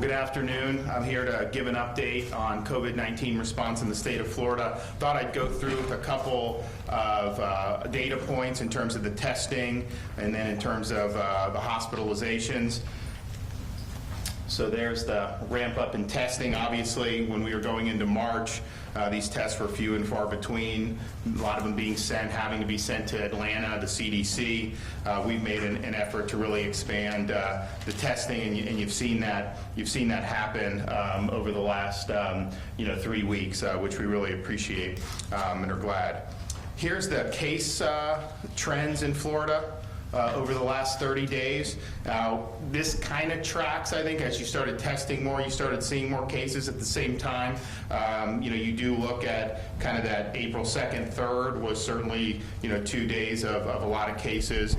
Good afternoon. I'm here to give an update on COVID-19 response in the state of Florida. Thought I'd go through a couple of data points in terms of the testing and then in terms of the hospitalizations. So there's the ramp up in testing. Obviously, when we were going into March, these tests were few and far between, a lot of them having to be sent to Atlanta, the CDC. We've made an effort to really expand the testing, and you've seen that happen over the last 3 weeks, which we really appreciate and are glad. Here's the case trends in Florida. Over the last 30 days. This kind of tracks, I think, as you started testing more, you started seeing more cases at the same time. You do look at kind of that April 2nd, 3rd was certainly, 2 days of a lot of cases.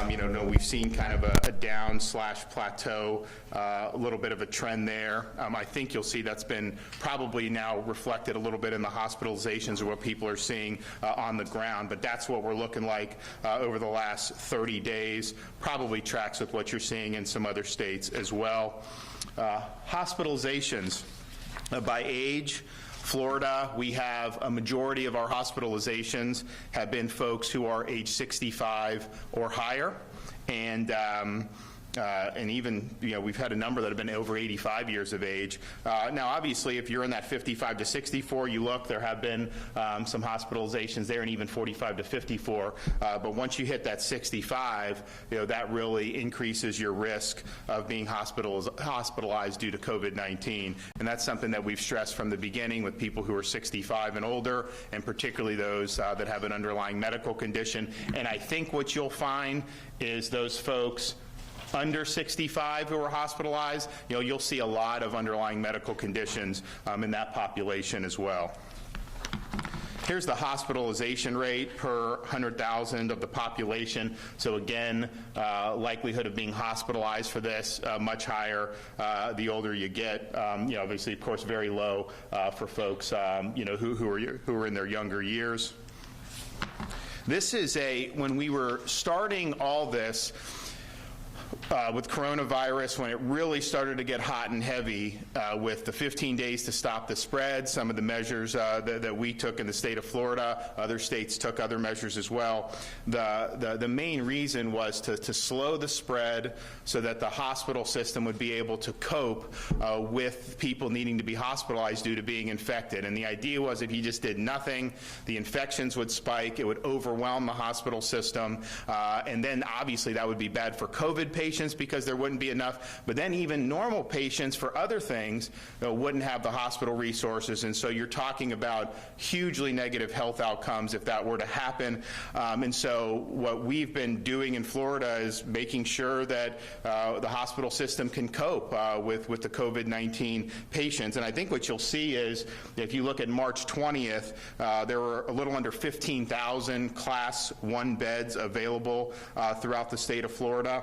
We've seen kind of a down/plateau, a little bit of a trend there. I think you'll see that's been probably now reflected a little bit in the hospitalizations or what people are seeing on the ground, but that's what we're looking like over the last 30 days, probably tracks with what you're seeing in some other states as well. Hospitalizations by age. Florida, we have a majority of our hospitalizations have been folks who are age 65 or higher, and even, we've had a number that have been over 85 years of age. Now, obviously, if you're in that 55 to 64, there have been some hospitalizations there, and even 45 to 54. But once you hit that 65, that really increases your risk of being hospitalized due to COVID-19. And that's something that we've stressed from the beginning with people who are 65 and older, and particularly those that have an underlying medical condition. And I think what you'll find is those folks under 65 who are hospitalized, you'll see a lot of underlying medical conditions in that population as well. Here's the hospitalization rate per 100,000 of the population. So again, likelihood of being hospitalized for this much higher the older you get. Obviously, of course, very low for folks who are in their younger years. This is when we were starting all this. With coronavirus, when it really started to get hot and heavy, with the 15 days to stop the spread, some of the measures that we took in the state of Florida, other states took other measures as well. The main reason was to slow the spread so that the hospital system would be able to cope with people needing to be hospitalized due to being infected. And the idea was if you just did nothing, the infections would spike, it would overwhelm the hospital system, and then obviously that would be bad for COVID patients because there wouldn't be enough, but then even normal patients for other things wouldn't have the hospital resources, and so you're talking about hugely negative health outcomes if that were to happen. And so what we've been doing in Florida is making sure that the hospital system can cope with the COVID-19 patients. And I think what you'll see is if you look at March 20th, there were a little under 15,000 Class 1 beds available throughout the state of Florida.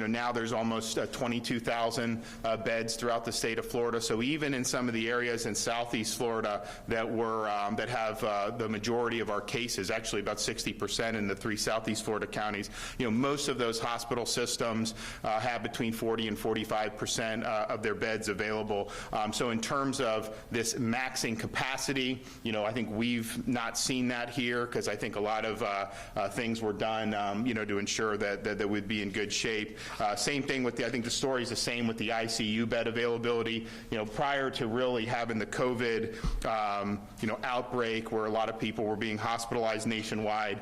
Now there's almost 22,000 beds throughout the state of Florida. So even in some of the areas in Southeast Florida that have the majority of our cases, actually about 60% in the 3 Southeast Florida counties, most of those hospital systems have between 40 and 45% of their beds available. So in terms of this maxing capacity, I think we've not seen that here because I think a lot of things were done, to ensure that we'd be in good shape. Same thing with I think the story is the same with the ICU bed availability. Prior to really having the COVID, outbreak where a lot of people were being hospitalized nationwide,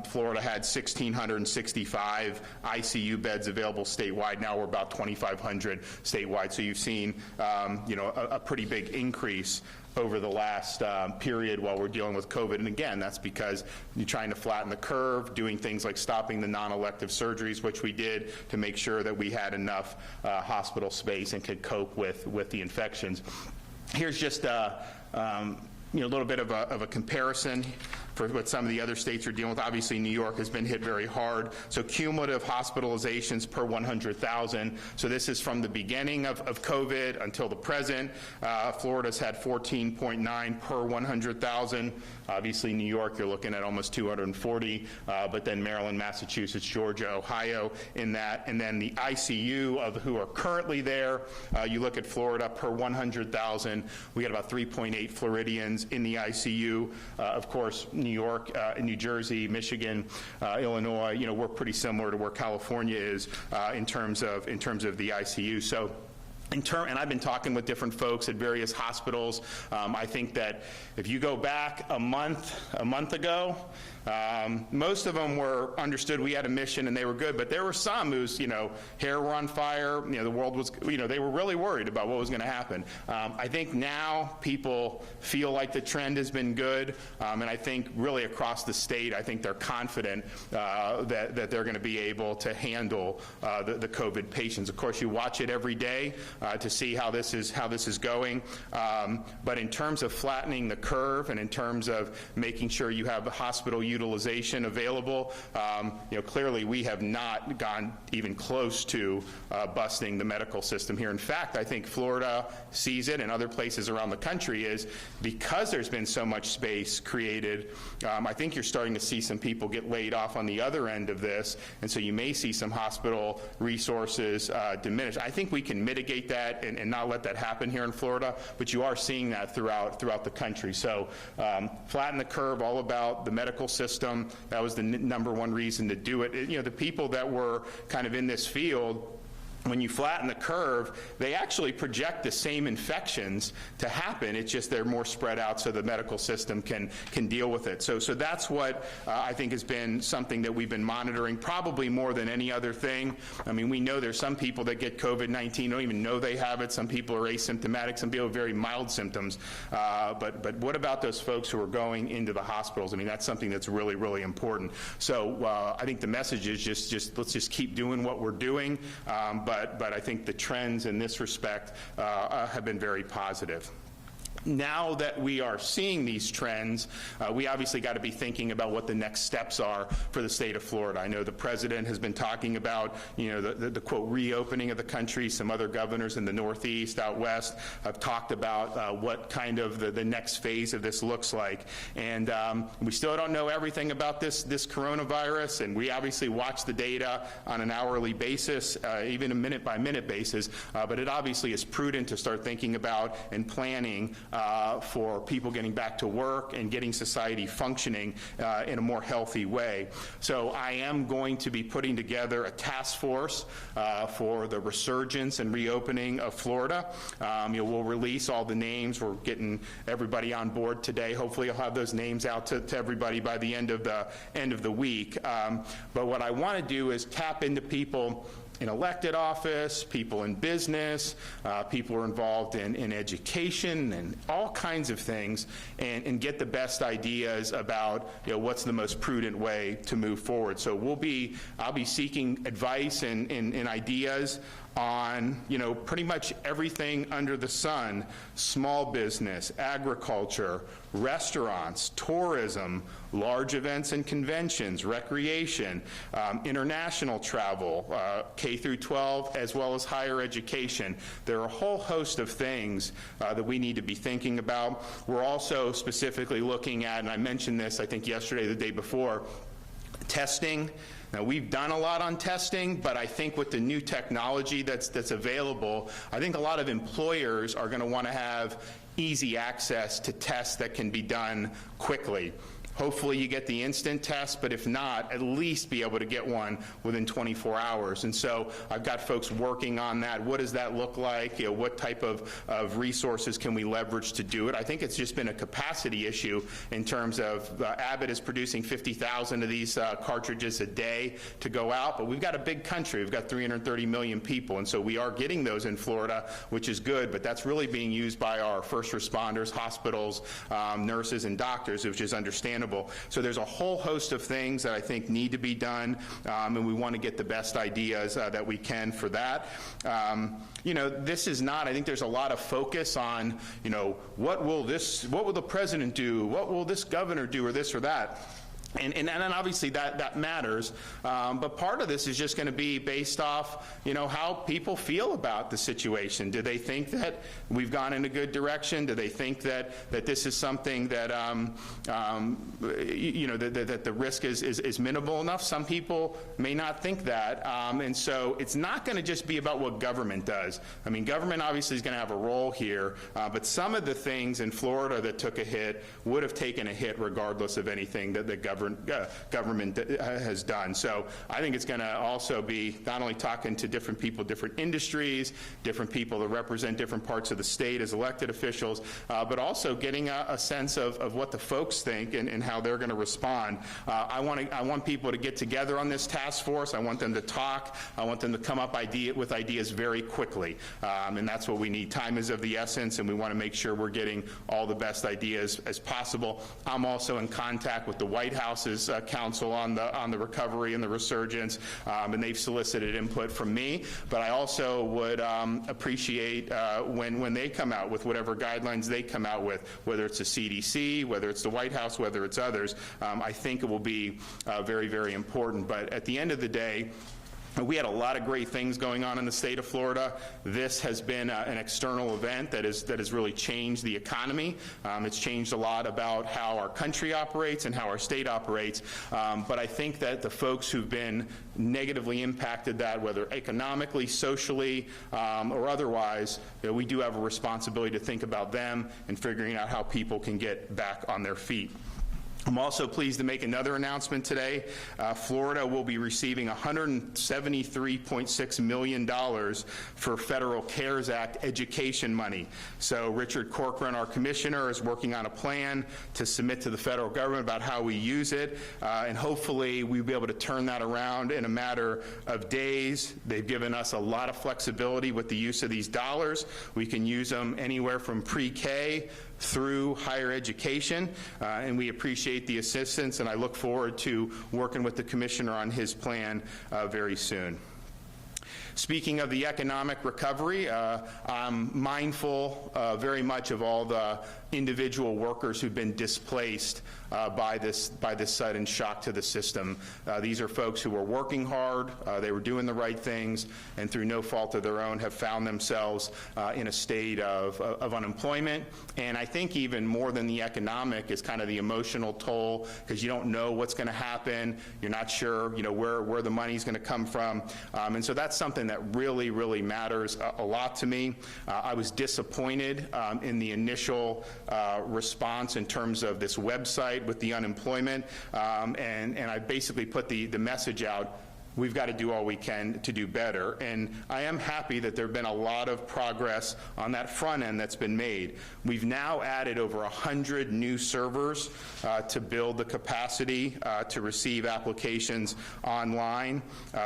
Florida had 1,665 ICU beds available statewide. Now we're about 2,500 statewide. So you've seen, a pretty big increase over the last period while we're dealing with COVID. And again, that's because you're trying to flatten the curve, doing things like stopping the non-elective surgeries, which we did to make sure that we had enough hospital space and could cope with the infections. Here's just a little bit of a comparison. for what some of the other states are dealing with. Obviously, New York has been hit very hard. So cumulative hospitalizations per 100,000. So this is from the beginning of COVID until the present. Florida's had 14.9 per 100,000. Obviously, New York, you're looking at almost 240, but then Maryland, Massachusetts, Georgia, Ohio in that. And then the ICU of who are currently there, you look at Florida per 100,000, we got about 3.8 Floridians in the ICU. Of course, New York, New Jersey, Michigan, Illinois, you know, we're pretty similar to where California is in terms of the ICU. So, and I've been talking with different folks at various hospitals. I think that if you go back a month ago, most of them were understood we had a mission and they were good, but there were some whose, you know, hair were on fire, you know, the world was, you know, they were really worried about what was going to happen. I think now people feel like the trend has been good, and I think really across the state, I think they're confident that they're going to be able to handle the COVID patients. Of course, you watch it every day to see how this is going, but in terms of flattening the curve and in terms of making sure you have hospital utilization available, you know, clearly we have not gone even close to busting the medical system here. In fact, I think Florida sees it and other places around the country is because there's been so much space created, I think you're starting to see some people get laid off on the other end of this, and so you may see some hospital resources diminish. I think we can mitigate that and not let that happen here in Florida, but you are seeing that throughout the country. So flatten the curve, all about the medical system. That was the number one reason to do it. You know, the people that were kind of in this field, when you flatten the curve, they actually project the same infections to happen. It's just they're more spread out so the medical system can deal with it. So that's what I think has been something that we've been monitoring probably more than any other thing. I mean, we know there's some people that get COVID-19, don't even know they have it. Some people are asymptomatic. Some people have very mild symptoms. But what about those folks who are going into the hospitals? I mean, that's something that's really, really important. So I think the message is just let's just keep doing what we're doing. But I think the trends in this respect have been very positive. Now that we are seeing these trends, we obviously got to be thinking about what the next steps are for the state of Florida. I know the president has been talking about, you know, the quote reopening of the country. Some other governors in the Northeast, out west, have talked about what kind of the next phase of this looks like. And we still don't know everything about this coronavirus, and we obviously watch the data on an hourly basis, even a minute-by-minute basis. But it obviously is prudent to start thinking about and planning for people getting back to work and getting society functioning in a more healthy way. So I am going to be putting together a task force for the resurgence and reopening of Florida. You know, we'll release all the names. We're getting everybody on board today. Hopefully I'll have those names out to everybody by the end of the week. But what I want to do is tap into people in elected office, people in business, people who are involved in education and all kinds of things, and get the best ideas about, you know, what's the most prudent way to move forward. So I'll be seeking advice and ideas on, you know, pretty much everything under the sun: small business, agriculture, restaurants, tourism, large events and conventions, recreation, international travel, K through 12, as well as higher education. There are a whole host of things that we need to be thinking about. We're also specifically looking at, and I mentioned this I think yesterday, the day before, testing. Now, we've done a lot on testing, but I think with the new technology that's available, I think a lot of employers are going to want to have easy access to tests that can be done quickly. Hopefully you get the instant test, but if not, at least be able to get one within 24 hours. And so I've got folks working on that. What does that look like? You know, what type of resources can we leverage to do it? I think it's just been a capacity issue in terms of Abbott is producing 50,000 of these cartridges a day to go out, but we've got a big country. We've got 330 million people, and so we are getting those in Florida, which is good, but that's really being used by our first responders, hospitals, nurses, and doctors, which is understandable. sustainable. So there's a whole host of things that I think need to be done, and we want to get the best ideas that we can for that. This is not, I think there's a lot of focus on, what will the president do? What will this governor do, or this or that? And obviously that matters, but part of this is just going to be based off, how people feel about the situation. Do they think that we've gone in a good direction? Do they think that this is something that, that the risk is minimal enough? Some people may not think that, and so it's not going to just be about what government does. I mean, government obviously is going to have a role here, but some of the things in Florida that took a hit would have taken a hit regardless of anything that the government has done. So I think it's going to also be not only talking to different people, different industries, different people that represent different parts of the state as elected officials, but also getting a sense of what the folks think and how they're going to respond. I want people to get together on this task force. I want them to talk. I want them to come up with ideas very quickly, and that's what we need. Time is of the essence, and we want to make sure we're getting all the best ideas as possible. I'm also in contact with the White House's council on the recovery and the resurgence, and they've solicited input from me. But I also would appreciate when they come out with whatever guidelines they come out with, whether it's the CDC, whether it's the White House, whether it's others. I think it will be very, very important. But at the end of the day, we had a lot of great things going on in the state of Florida. This has been an external event that has really changed the economy. It's changed a lot about how our country operates and how our state operates. But I think that the folks who've been negatively impacted that, whether economically, socially, or otherwise, we do have a responsibility to think about them and figuring out how people can get back on their feet. I'm also pleased to make another announcement today. Florida will be receiving $173.6 million for federal CARES Act education money. So Richard Corcoran, our commissioner, is working on a plan to submit to the federal government about how we use it, and hopefully we'll be able to turn that around in a matter of days. They've given us a lot of flexibility with the use of these dollars. We can use them anywhere from pre-K through higher education, and we appreciate the assistance, and I look forward to working with the commissioner on his plan very soon. Speaking of the economic recovery, I'm mindful very much of all the individual workers who've been displaced by this sudden shock to the system. These are folks who were working hard, they were doing the right things, and through no fault of their own have found themselves in a state of unemployment. And I think even more than the economic is kind of the emotional toll, because you don't know what's going to happen, you're not sure where the money's going to come from, and so that's something that really, really matters a lot to me. I was disappointed in the initial response in terms of this website with the unemployment, and I basically put the message out, we've got to do all we can to do better. And I am happy that there have been a lot of progress on that front end that's been made. We've now added over 100 new servers to build the capacity to receive applications online.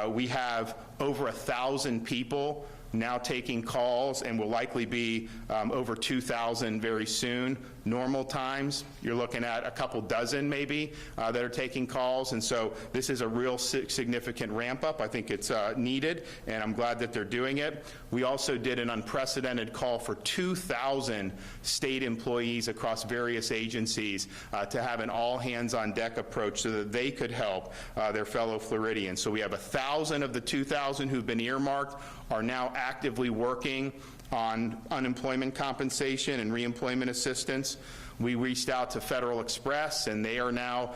We have over 1,000 people now taking calls, and will likely be over 2,000 very soon. Normal times, you're looking at a couple dozen maybe that are taking calls, and so this is a real significant ramp up. I think it's needed, and I'm glad that they're doing it. We also did an unprecedented call for 2,000 state employees across various agencies to have an all-hands-on-deck approach so that they could help their fellow Floridians. So we have 1,000 of the 2,000 who've been earmarked are now actively working on unemployment compensation and reemployment assistance. We reached out to Federal Express, and they are now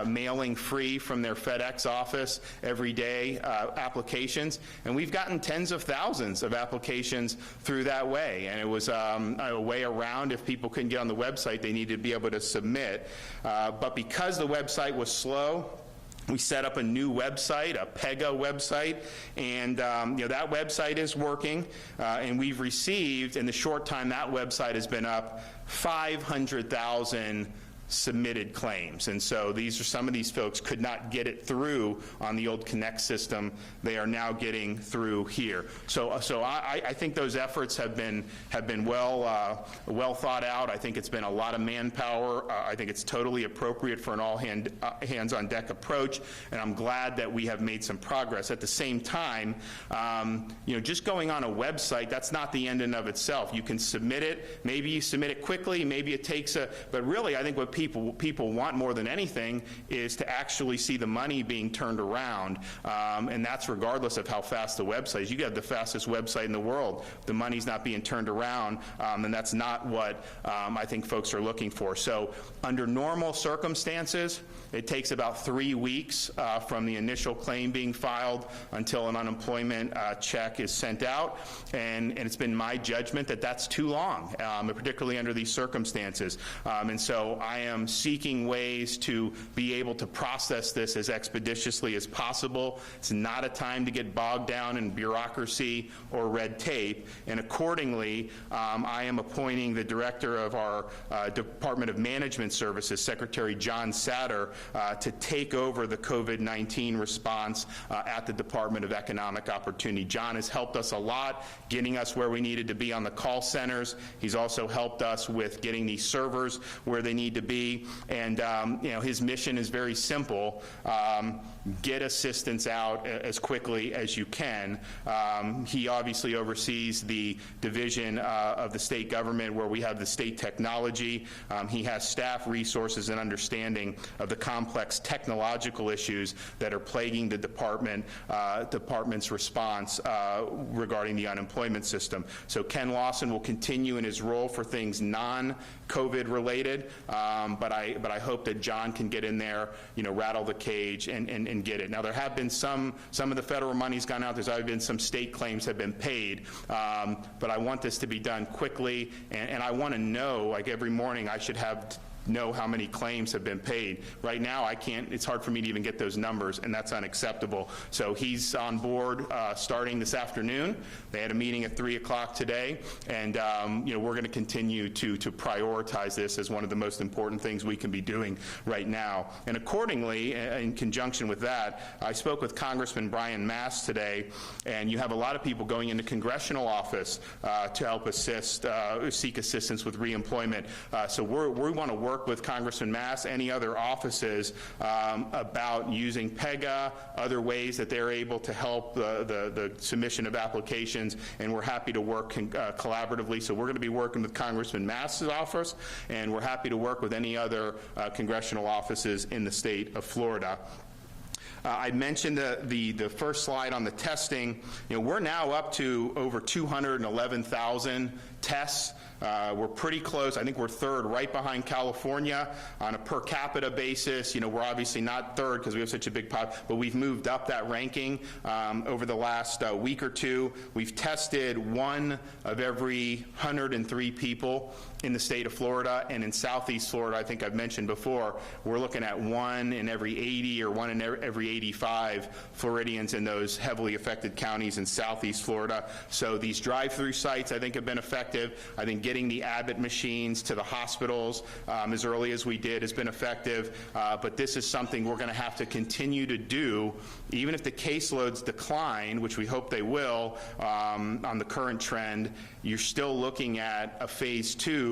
mailing free from their FedEx office every day applications, and we've gotten tens of thousands of applications through that way. And it was a way around. If people couldn't get on the website, they needed to be able to submit. But because the website was slow, we set up a new website, a PEGA website, and that website is working, and we've received, in the short time that website has been up, 500,000 submitted claims. And so some of these folks could not get it through on the old Connect system. They are now getting through here. So I think those efforts have been well thought out. I think it's been a lot of manpower. I think it's totally appropriate for an all hands on deck approach, and I'm glad that we have made some progress. At the same time, just going on a website, that's not the end in of itself. You can submit it. Maybe you submit it quickly. Maybe it takes but really, I think what people want more than anything is to actually see the money being turned around, and that's regardless of how fast the website is. You got the fastest website in the world. The money's not being turned around, and that's not what I think folks are looking for. So under normal circumstances, it takes about 3 weeks from the initial claim being filed until an unemployment check is sent out, and it's been my judgment that that's too long, particularly under these circumstances. And so I am seeking ways to be able to process this as expeditiously as possible. It's not a time to get bogged down in bureaucracy or red tape, and accordingly, I am appointing the director of our Department of Management Services, Secretary John Satter, to take over the COVID-19 response at the Department of Economic Opportunity. John has helped us a lot, getting us where we needed to be on the call centers. He's also helped us with getting these servers where they need to be, and his mission is very simple: get assistance out as quickly as you can. He obviously oversees the division of the state government where we have the state technology. He has staff resources and understanding of the complex technological issues that are plaguing the department's response regarding the unemployment system. So Ken Lawson will continue in his role for things non-COVID related, but I hope that John can get in there, rattle the cage and get it. Now, there have been some of the federal money's gone out. There's been some state claims have been paid, but I want this to be done quickly, and I want to know, like every morning I should know how many claims have been paid. Right now, I can't. It's hard for me to even get those numbers, and that's unacceptable. So he's on board starting this afternoon. They had a meeting at 3 o'clock today, and we're going to continue to prioritize this as one of the most important things we can be doing right now. And accordingly, in conjunction with that, I spoke with Congressman Brian Mast today, and you have a lot of people going into congressional office to help seek assistance with reemployment. So we want to work with Congressman Mast, any other offices, about using PEGA, other ways that they're able to help the submission of applications, and we're happy to work collaboratively. So we're going to be working with Congressman Mast's office, and we're happy to work with any other congressional offices in the state of Florida. I mentioned the first slide on the testing. We're now up to over 211,000 tests. We're pretty close. I think we're third, right behind California on a per capita basis. We're obviously not third because we have such a big pop, but we've moved up that ranking over the last week or two. We've tested 1 of every 103 people in the state of Florida, and in Southeast Florida, I think I've mentioned before, we're looking at 1 in every 80 or 1 in every 85 Floridians in those heavily affected counties in Southeast Florida. So these drive-through sites, I think, have been effective. I think getting the Abbott machines to the hospitals as early as we did has been effective, but this is something we're going to have to continue to do, even if the caseloads decline, which we hope they will on the current trend. You're still looking at a phase 2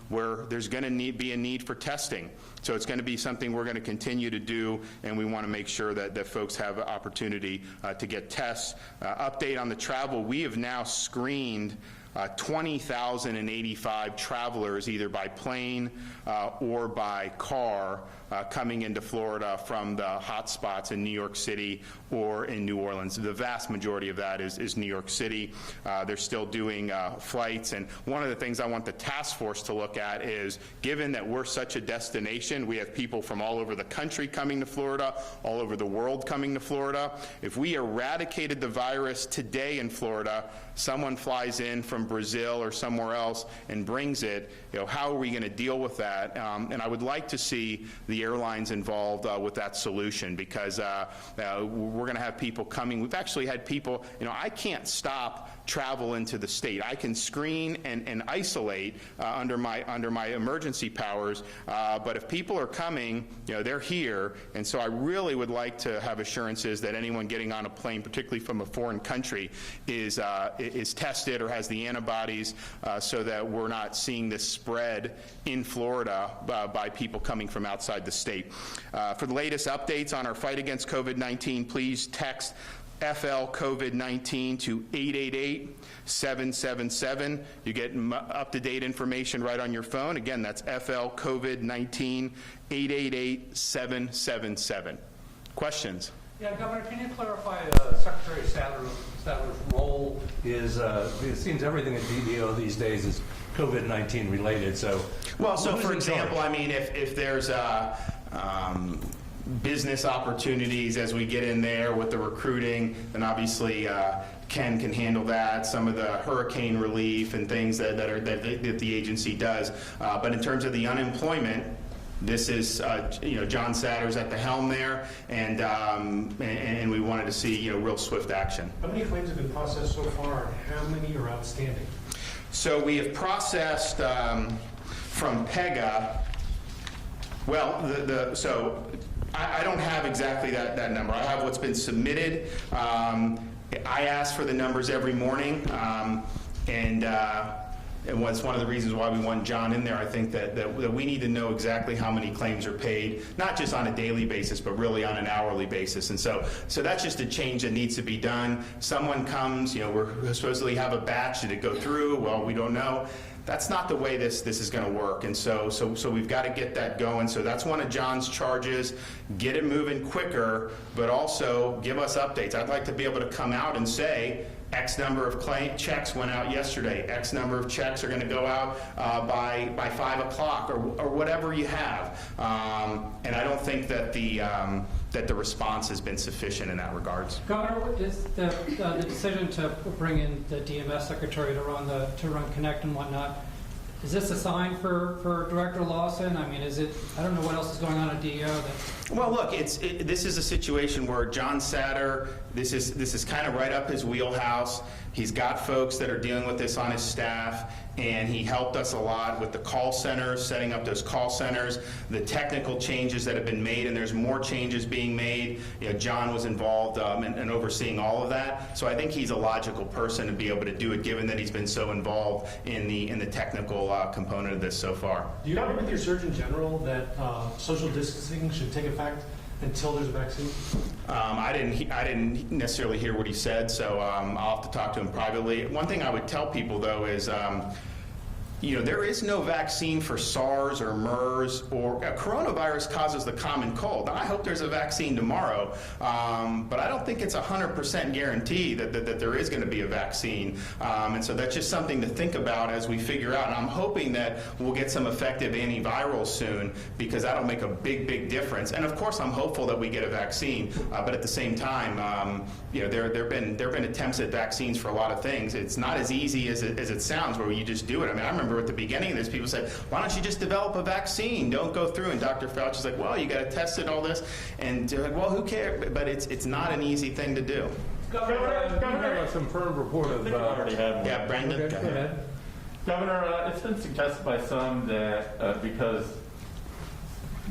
where there's going to be a need for testing. So it's going to be something we're going to continue to do, and we want to make sure that folks have an opportunity to get tests. Update on the travel, we have now screened 20,085 travelers, either by plane or by car, coming into Florida from the hot spots in New York City or in New Orleans. The vast majority of that is New York City. They're still doing flights, and one of the things I want the task force to look at is, given that we're such a destination, we have people from all over the country coming to Florida, all over the world coming to Florida. If we eradicated the virus today in Florida, someone flies in from Brazil or somewhere else and brings it, how are we going to deal with that? And I would like to see the the airlines involved with that solution, because we're going to have people coming. We've actually had people, I can't stop travel into the state. I can screen and isolate under my emergency powers, but if people are coming, they're here, and so I really would like to have assurances that anyone getting on a plane, particularly from a foreign country, is tested or has the antibodies, so that we're not seeing this spread in Florida by people coming from outside the state. For the latest updates on our fight against COVID-19, please text FL COVID-19 to 888-777. You get up-to-date information right on your phone. Again, that's FL COVID-19, 888-777. Questions? Yeah, Governor, can you clarify Secretary Satter's role is, it seems everything at DDO these days is COVID-19 related, so. Well, so for example, I mean, if there's business opportunities as we get in there with the recruiting, then obviously Ken can handle that, some of the hurricane relief and things that the agency does. But in terms of the unemployment, this is, John Satter's at the helm there, and we wanted to see, real swift action. How many claims have been processed so far, and how many are outstanding? So we have processed from PEGA. Well, so I don't have exactly that number. I have what's been submitted. I ask for the numbers every morning, and it's one of the reasons why we want John in there. I think that we need to know exactly how many claims are paid, not just on a daily basis, but really on an hourly basis. And so that's just a change that needs to be done. Someone comes, we're supposedly have a batch. Did it go through? Well, we don't know. That's not the way this is going to work, and so we've got to get that going. So that's one of John's charges: get it moving quicker, but also give us updates. I'd like to be able to come out and say, X number of checks went out yesterday. X number of checks are going to go out by 5 o'clock, or whatever you have. And I don't think that the response has been sufficient in that regards. Governor, is the decision to bring in the DMS secretary to run Connect and whatnot, is this a sign for Director Lawson? I mean, is it? I don't know what else is going on at DEO. Well, look, this is a situation where John Satter, this is kind of right up his wheelhouse. He's got folks that are dealing with this on his staff, and he helped us a lot with the call centers, setting up those call centers, the technical changes that have been made, and there's more changes being made. John was involved in overseeing all of that, so I think he's a logical person to be able to do it, given that he's been so involved in the technical component of this so far. Do you agree with your Surgeon General that social distancing should take effect until there's a vaccine? I didn't necessarily hear what he said, so I'll have to talk to him privately. One thing I would tell people, though, is there is no vaccine for SARS or MERS, or coronavirus causes the common cold. Now, I hope there's a vaccine tomorrow, but I don't think it's 100% guarantee that there is going to be a vaccine. And so that's just something to think about as we figure out. And I'm hoping that we'll get some effective antivirals soon, because that'll make a big difference. And of course, I'm hopeful that we get a vaccine, but at the same time, there have been attempts at vaccines for a lot of things. It's not as easy as it sounds, where you just do it. I mean, I remember at the beginning of this, people said, why don't you just develop a vaccine? Don't go through. And Dr. Fauci's like, well, you got to test it, all this. And they're like, well, who cares? But it's not an easy thing to do. Governor, have a confirmed report of... I already had one. Yeah, Brendan. Okay, go ahead. Governor, it's been suggested by some that because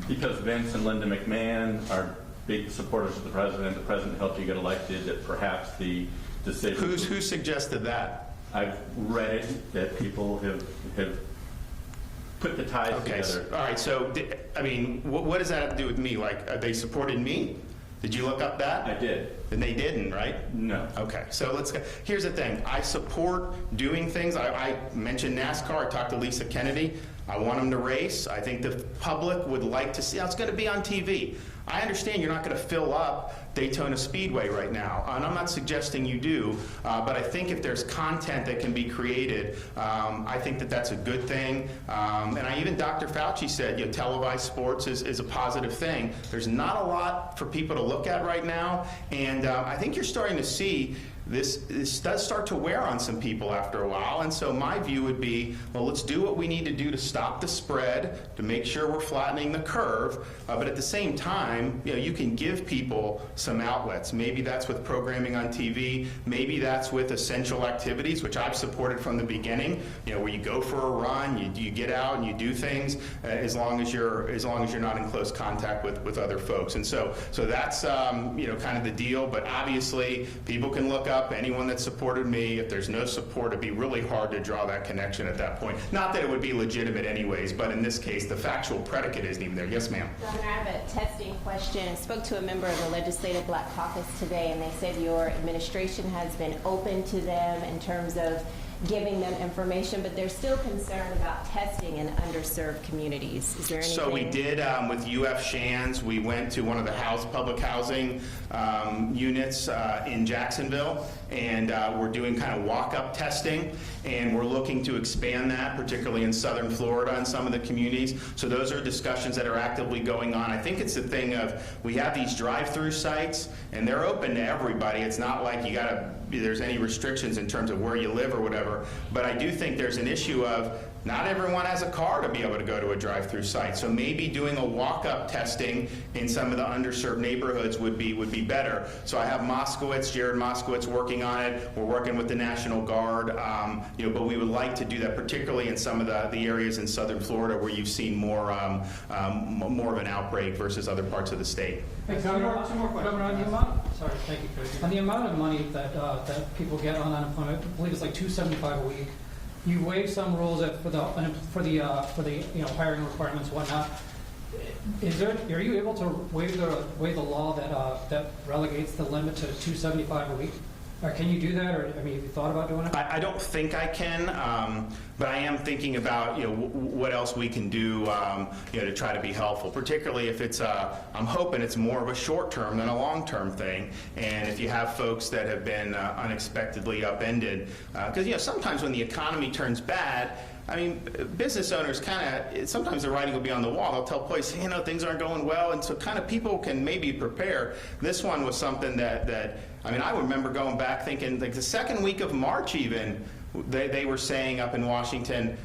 Vince and Linda McMahon are big supporters of the president helped you get elected, that perhaps the decision... Who suggested that? I've read that people have put the ties together. All right, so, I mean, what does that have to do with me? Like, they supported me? Did you look up that? I did. And they didn't, right? No. Okay, so let's go. Here's the thing. I support doing things. I mentioned NASCAR. I talked to Lisa Kennedy. I want them to race. I think the public would like to see how it's going to be on TV. I understand you're not going to fill up Daytona Speedway right now, and I'm not suggesting you do, but I think if there's content that can be created, I think that's a good thing. And even Dr. Fauci said, televised sports is a positive thing. There's not a lot for people to look at right now, and I think you're starting to see this does start to wear on some people after a while. And so my view would be, well, let's do what we need to do to stop the spread, to make sure we're flattening the curve. But at the same time, you can give people some outlets. Maybe that's with programming on TV. Maybe that's with essential activities, which I've supported from the beginning. Where you go for a run, you get out and you do things as long as you're not in close contact with other folks. And so that's kind of the deal. But obviously, people can look up anyone that supported me. If there's no support, it'd be really hard to draw that connection at that point. Not that it would be legitimate anyways, but in this case, the factual predicate isn't even there. Yes, ma'am. Governor, I have a testing question. I spoke to a member of the Legislative Black Caucus today, and they said your administration has been open to them in terms of giving them information, but they're still concerned about testing in underserved communities. Is there anything? So we did with UF Shands. We went to one of the public housing units in Jacksonville, and we're doing kind of walk-up testing, and we're looking to expand that, particularly in southern Florida and some of the communities. So those are discussions that are actively going on. I think it's a thing of, we have these drive-through sites, and they're open to everybody. It's not like there's any restrictions in terms of where you live or whatever, but I do think there's an issue of not everyone has a car to be able to go to a drive-through site. So maybe doing a walk-up testing in some of the underserved neighborhoods would be better. So I have Jared Moskowitz working on it. We're working with the National Guard, but we would like to do that, particularly in some of the areas in southern Florida where you've seen more of an outbreak versus other parts of the state. Hey, Governor, on the amount of money that people get on unemployment, I believe it's like $275 a week. You waive some rules for the hiring requirements and whatnot. Are you able to waive the law that relegates the limit to $275 a week? Or can you do that? Or have you thought about doing it? I don't think I can, but I am thinking about what else we can do to try to be helpful. Particularly if it's I'm hoping it's more of a short term than a long term thing. And if you have folks that have been unexpectedly upended, because sometimes when the economy turns bad, business owners sometimes the writing will be on the wall. They'll tell employees, things aren't going well, and so kind of people can maybe prepare. This one was something that I remember going back thinking, like the second week of March even, they were saying up in Washington,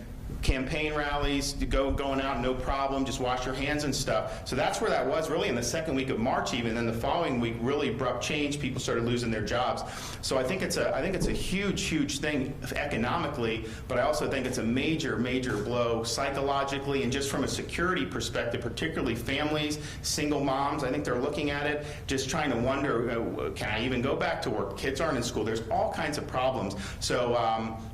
campaign rallies, going out, no problem, just wash your hands and stuff. So that's where that was really in the second week of March even. Then the following week, really abrupt change. People started losing their jobs. So I think it's a huge thing economically, but I also think it's a major blow psychologically and just from a security perspective, particularly families, single moms. I think they're looking at it, just trying to wonder, can I even go back to work? Kids aren't in school. There's all kinds of problems. So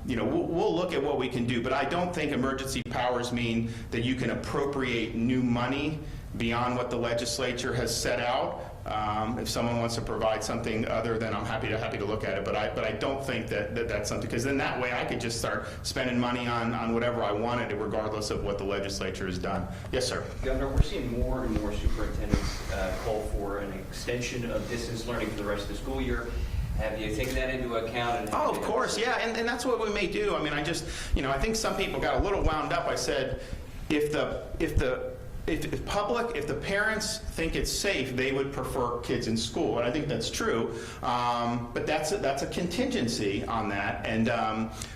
we'll look at what we can do, but I don't think emergency powers mean that you can appropriate new money beyond what the legislature has set out. If someone wants to provide something other, then I'm happy to look at it. But I don't think that's something, because then that way I could just start spending money on whatever I wanted, regardless of what the legislature has done. Yes, sir. Governor, we're seeing more and more superintendents call for an extension of distance learning for the rest of the school year. Have you taken that into account? Oh, of course, yeah, and that's what we may do. I think some people got a little wound up. I said, if the parents think it's safe, they would prefer kids in school, and I think that's true. But that's a contingency on that, and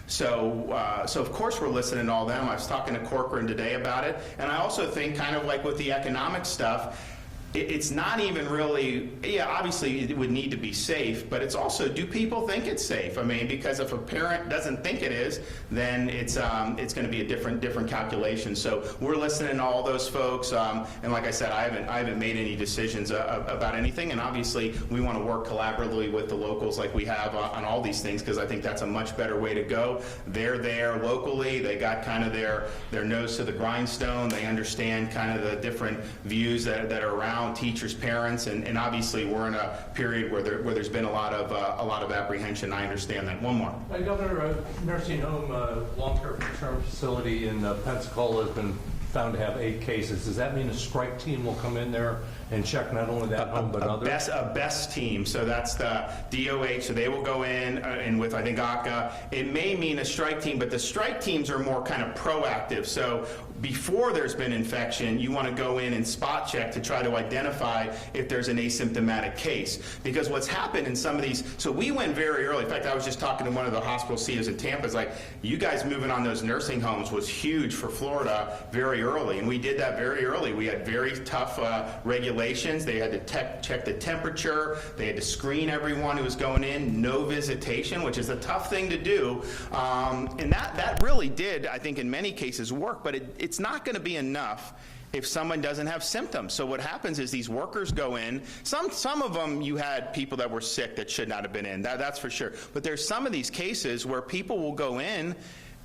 so of course we're listening to all them. I was talking to Corcoran today about it, and I also think kind of like with the economic stuff. It's not even really, obviously it would need to be safe, but it's also, do people think it's safe? Because if a parent doesn't think it is, then it's going to be a different calculation. So we're listening to all those folks, and like I said, I haven't made any decisions about anything, and obviously we want to work collaboratively with the locals like we have on all these things, because I think that's a much better way to go. They're there locally, they got kind of their nose to the grindstone, they understand kind of the different views that are around teachers, parents, and obviously we're in a period where there's been a lot of apprehension. I understand that. One more. Governor, a nursing home, long-term facility in Pensacola has been found to have 8 cases. Does that mean a strike team will come in there and check not only that home but others? A best team. So that's the DOH. So they will go in and with, I think, ACA. It may mean a strike team, but the strike teams are more kind of proactive. So before there's been infection, you want to go in and spot check to try to identify if there's an asymptomatic case. Because what's happened in some of these, so we went very early. In fact, I was just talking to one of the hospital CEOs in Tampa. It's like, you guys moving on those nursing homes was huge for Florida very early, and we did that very early. We had very tough regulations. They had to check the temperature. They had to screen everyone who was going in. No visitation, which is a tough thing to do. And that really did, I think, in many cases work, but it's not going to be enough if someone doesn't have symptoms. So what happens is these workers go in. Some of them, you had people that were sick that should not have been in. That's for sure. But there's some of these cases where people will go in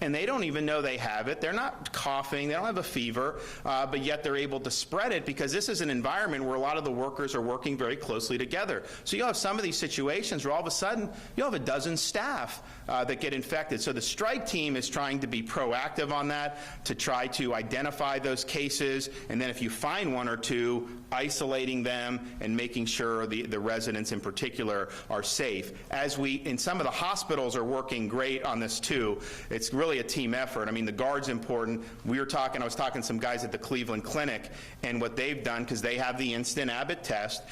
and they don't even know they have it. They're not coughing, they don't have a fever, but yet they're able to spread it because this is an environment where a lot of the workers are working very closely together. So you'll have some of these situations where all of a sudden you'll have a dozen staff that get infected. So the strike team is trying to be proactive on that, to try to identify those cases, and then if you find one or two, isolating them and making sure the residents in particular are safe. As we, in some of the hospitals, are working great on this too. It's really a team effort. I mean, the guard's important. I was talking to some guys at the Cleveland Clinic, and what they've done, because they have the instant Abbott test,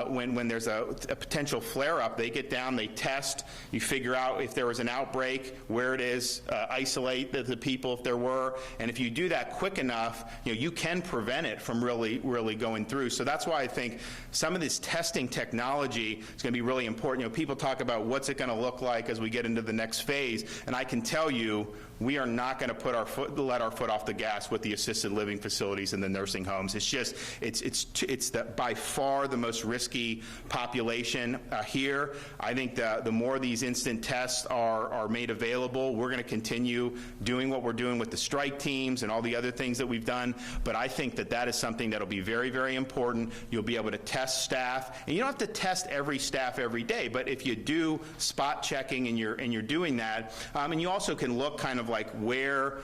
when there's a potential flare-up, they get down, they test, you figure out if there was an outbreak, where it is, isolate the people if there were, and if you do that quick enough, you can prevent it from really going through. So that's why I think some of this testing technology is going to be really important. People talk about what's it going to look like as we get into the next phase, and I can tell you, we are not going to let our foot off the gas with the assisted living facilities and the nursing homes. It's just, it's by far the most risky population here. I think the more these instant tests are made available, we're going to continue doing what we're doing with the strike teams and all the other things that we've done. But I think that is something that'll be very, very important. You'll be able to test staff, and you don't have to test every staff every day. But if you do spot checking and you're doing that, and you also can look kind of like where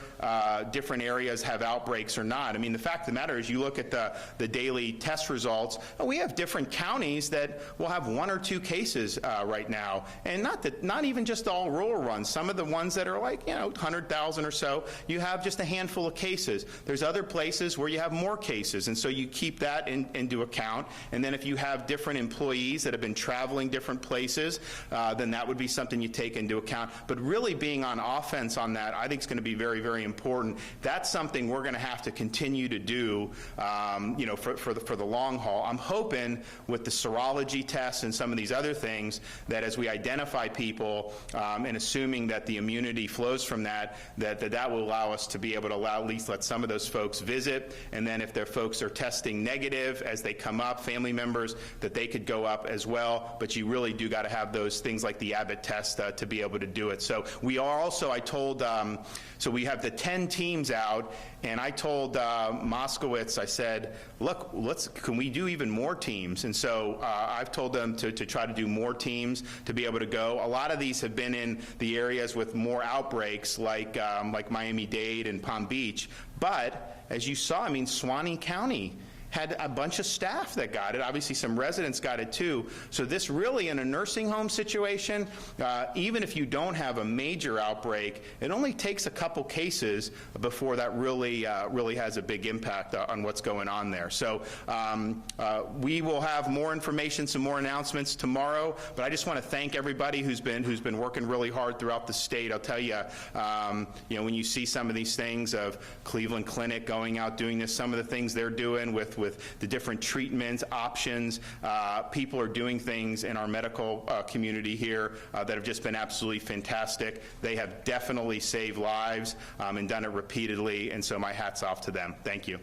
different areas have outbreaks or not. I mean, the fact of the matter is, you look at the daily test results, we have different counties that will have 1 or 2 cases right now, and not even just all rural ones. Some of the ones that are like 100,000 or so, you have just a handful of cases. There's other places where you have more cases, and so you keep that into account. And then if you have different employees that have been traveling different places, then that would be something you take into account. But really being on offense on that, I think, is going to be very, very important. That's something we're going to have to continue to do, for the long haul. I'm hoping with the serology tests and some of these other things that as we identify people, and assuming that the immunity flows from that will allow us to be able to at least let some of those folks visit, and then if their folks are testing negative as they come up, family members, that they could go up as well. But you really do got to have those things like the Abbott test to be able to do it. So we are also, I told, so we have the 10 teams out, and I told Moskowitz, I said, look, can we do even more teams? And so I've told them to try to do more teams to be able to go. A lot of these have been in the areas with more outbreaks, like Miami-Dade and Palm Beach. But as you saw, I mean, Suwannee County had a bunch of staff that got it. Obviously, some residents got it too. So this really, in a nursing home situation, even if you don't have a major outbreak, it only takes a couple cases before that really has a big impact on what's going on there. So we will have more information, some more announcements tomorrow. But I just want to thank everybody who's been working really hard throughout the state. I'll tell you, when you see some of these things of Cleveland Clinic going out doing this, some of the things they're doing with the different treatments, options. People are doing things in our medical community here that have just been absolutely fantastic. They have definitely saved lives and done it repeatedly, and so my hat's off to them. Thank you.